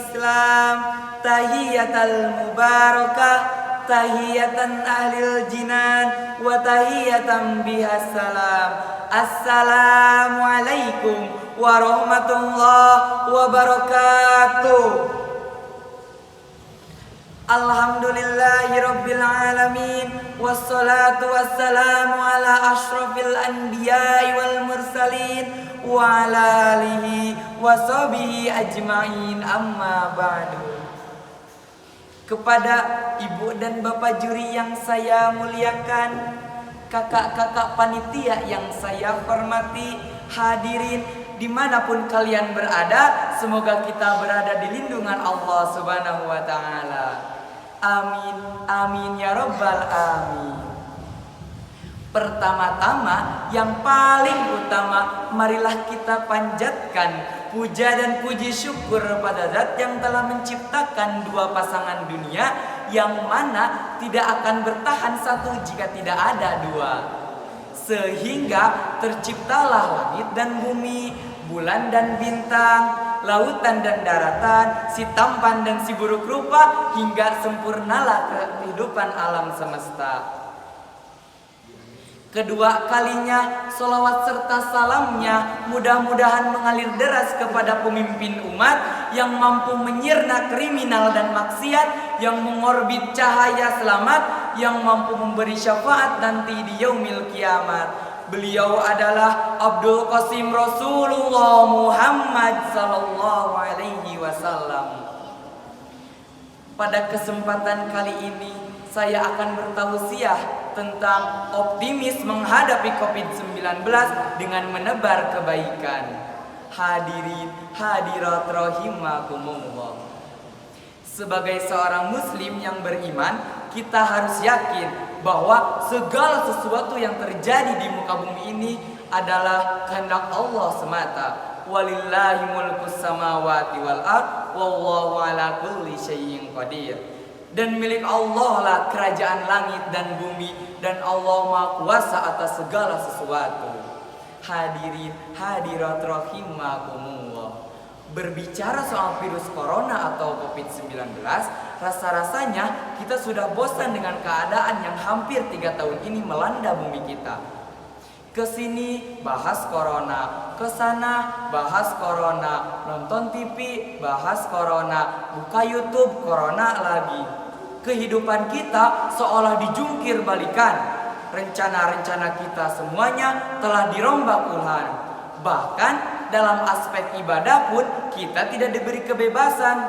Islam tahiyatal mubarakah tahiyatan ahlil jinan wa tahiyatan bihas salam. Assalamualaikum warahmatullahi wabarakatuh. Alhamdulillahirabbil alamin wassalatu wassalamu ala asyrafil anbiya'i wal mursalin wa ala alihi wa sahbihi ajmain, amma ba'du. Kepada ibu dan bapak juri yang saya muliakan, kakak-kakak panitia yang saya hormati, hadirin dimanapun kalian berada, semoga kita berada di lindungan Allah Subhanahu wa ta'ala. Amin, amin ya rabbal alamin. Pertama-tama, yang paling utama, marilah kita panjatkan puja dan puji syukur pada Zat yang telah menciptakan dua pasangan dunia, yang mana tidak akan bertahan satu jika tidak ada dua. Sehingga terciptalah langit dan bumi, bulan dan bintang, lautan dan daratan, si tampan dan si buruk rupa, hingga sempurnalah kehidupan alam semesta. Kedua kalinya, sholawat serta salamnya mudah-mudahan mengalir deras kepada pemimpin umat yang mampu menyirna kriminal dan maksiat, yang mengorbit cahaya selamat, yang mampu memberi syafaat nanti di yaumil kiamat. Beliau adalah Abdul Qasim Rasulullah Muhammad sallallahu alaihi wasallam. Pada kesempatan kali ini, saya akan bertausiah tentang optimis menghadapi COVID-19 dengan menebar kebaikan. Hadirin hadirat rahimakumullah. Sebagai seorang muslim yang beriman, kita harus yakin bahwa segala sesuatu yang terjadi di muka bumi ini adalah kehendak Allah semata. Walillahi mulkus samawati wal ard wallahu ala kulli syai'in qadir. Dan milik Allah lah kerajaan langit dan bumi, dan Allah Maha Kuasa atas segala sesuatu. Hadirin hadirat rahimakumullah. Berbicara soal virus corona atau COVID-19, rasa-rasanya kita sudah bosan dengan keadaan yang hampir 3 tahun ini melanda bumi kita. Kesini bahas corona, kesana bahas corona, nonton TV bahas corona, buka YouTube corona lagi. Kehidupan kita seolah dijungkir balikan. Rencana-rencana kita semuanya telah dirombak Tuhan. Bahkan dalam aspek ibadah pun kita tidak diberi kebebasan.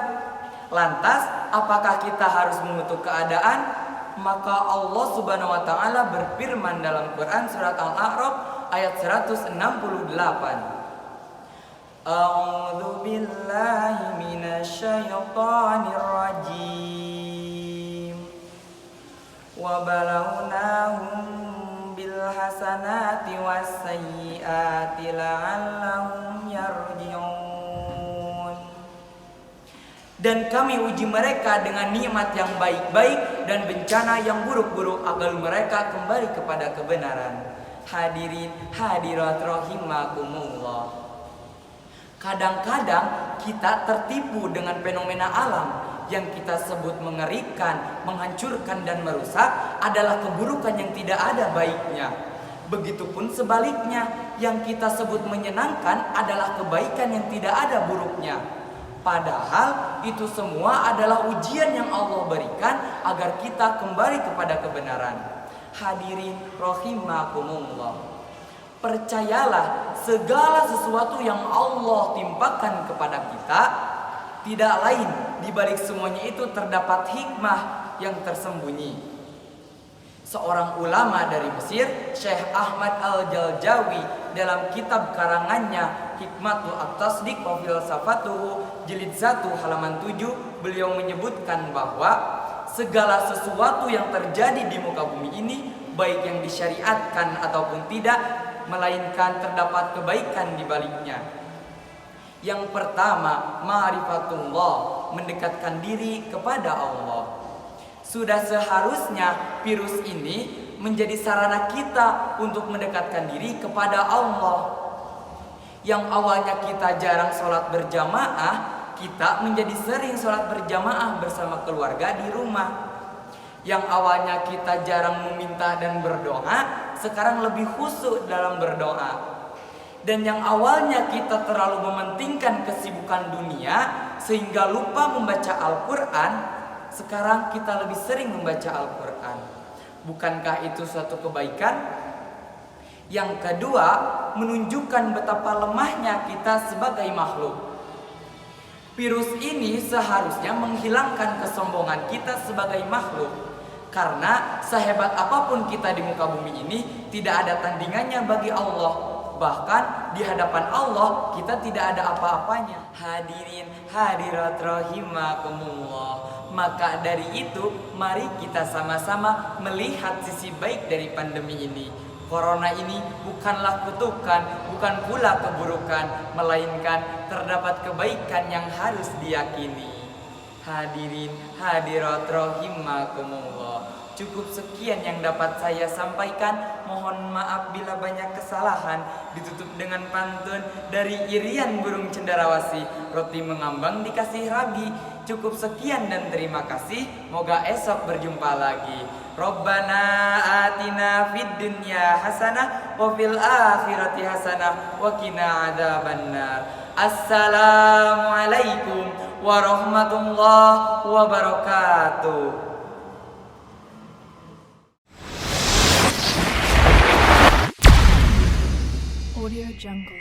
Lantas apakah kita harus mengutuk keadaan? Maka Allah Subhanahu wa ta'ala berfirman dalam Quran surat Al-A'raf ayat 168. A'udzu billahi minasyaitonir rajim. Wa balawnahum bil hasanati was sayyiati la'allahum yarji'un. Dan kami uji mereka dengan nikmat yang baik-baik dan bencana yang buruk-buruk agar mereka kembali kepada kebenaran. Hadirin hadirat rahimakumullah. Kadang-kadang kita tertipu dengan fenomena alam yang kita sebut mengerikan, menghancurkan dan merusak adalah keburukan yang tidak ada baiknya. Begitupun sebaliknya, yang kita sebut menyenangkan adalah kebaikan yang tidak ada buruknya. Padahal itu semua adalah ujian yang Allah berikan agar kita kembali kepada kebenaran. Hadirin rahimakumullah. Percayalah, segala sesuatu yang Allah timpakan kepada kita, tidak lain di balik semuanya itu terdapat hikmah yang tersembunyi. Seorang ulama dari Mesir, Syekh Ahmad Al-Jaljawi, dalam kitab karangannya Hikmatu At-Tasdiq wa Filsafatuhu jilid 1 halaman 7, beliau menyebutkan bahwa segala sesuatu yang terjadi di muka bumi ini, baik yang disyariatkan ataupun tidak, melainkan terdapat kebaikan di baliknya. Yang pertama, ma'rifatullah, mendekatkan diri kepada Allah. Sudah seharusnya virus ini menjadi sarana kita untuk mendekatkan diri kepada Allah. Yang awalnya kita jarang sholat berjamaah, kita menjadi sering sholat berjamaah bersama keluarga di rumah. Yang awalnya kita jarang meminta dan berdoa, sekarang lebih khusyuk dalam berdoa. Dan yang awalnya kita terlalu mementingkan kesibukan dunia sehingga lupa membaca Al-Quran, sekarang kita lebih sering membaca Al-Quran. Bukankah itu suatu kebaikan? Yang kedua, menunjukkan betapa lemahnya kita sebagai makhluk. Virus ini seharusnya menghilangkan kesombongan kita sebagai makhluk. Karena sehebat apapun kita di muka bumi ini, tidak ada tandingannya bagi Allah. Bahkan di hadapan Allah kita tidak ada apa-apanya. Hadirin hadirat rahimakumullah. Maka dari itu mari kita sama-sama melihat sisi baik dari pandemi ini. Corona ini bukanlah kutukan, bukan pula keburukan, melainkan terdapat kebaikan yang harus diyakini. Hadirin hadirat rahimakumullah. Cukup sekian yang dapat saya sampaikan. Mohon maaf bila banyak kesalahan. Ditutup dengan pantun dari Irian burung cenderawasih. Roti mengambang dikasih ragi. Cukup sekian dan terima kasih. Moga esok berjumpa lagi. Rabbana atina fid dunya hasanah wa fil akhirati hasanah wa qina adzabannar. Assalamualaikum warahmatullahi wabarakatuh. Audio Jungle.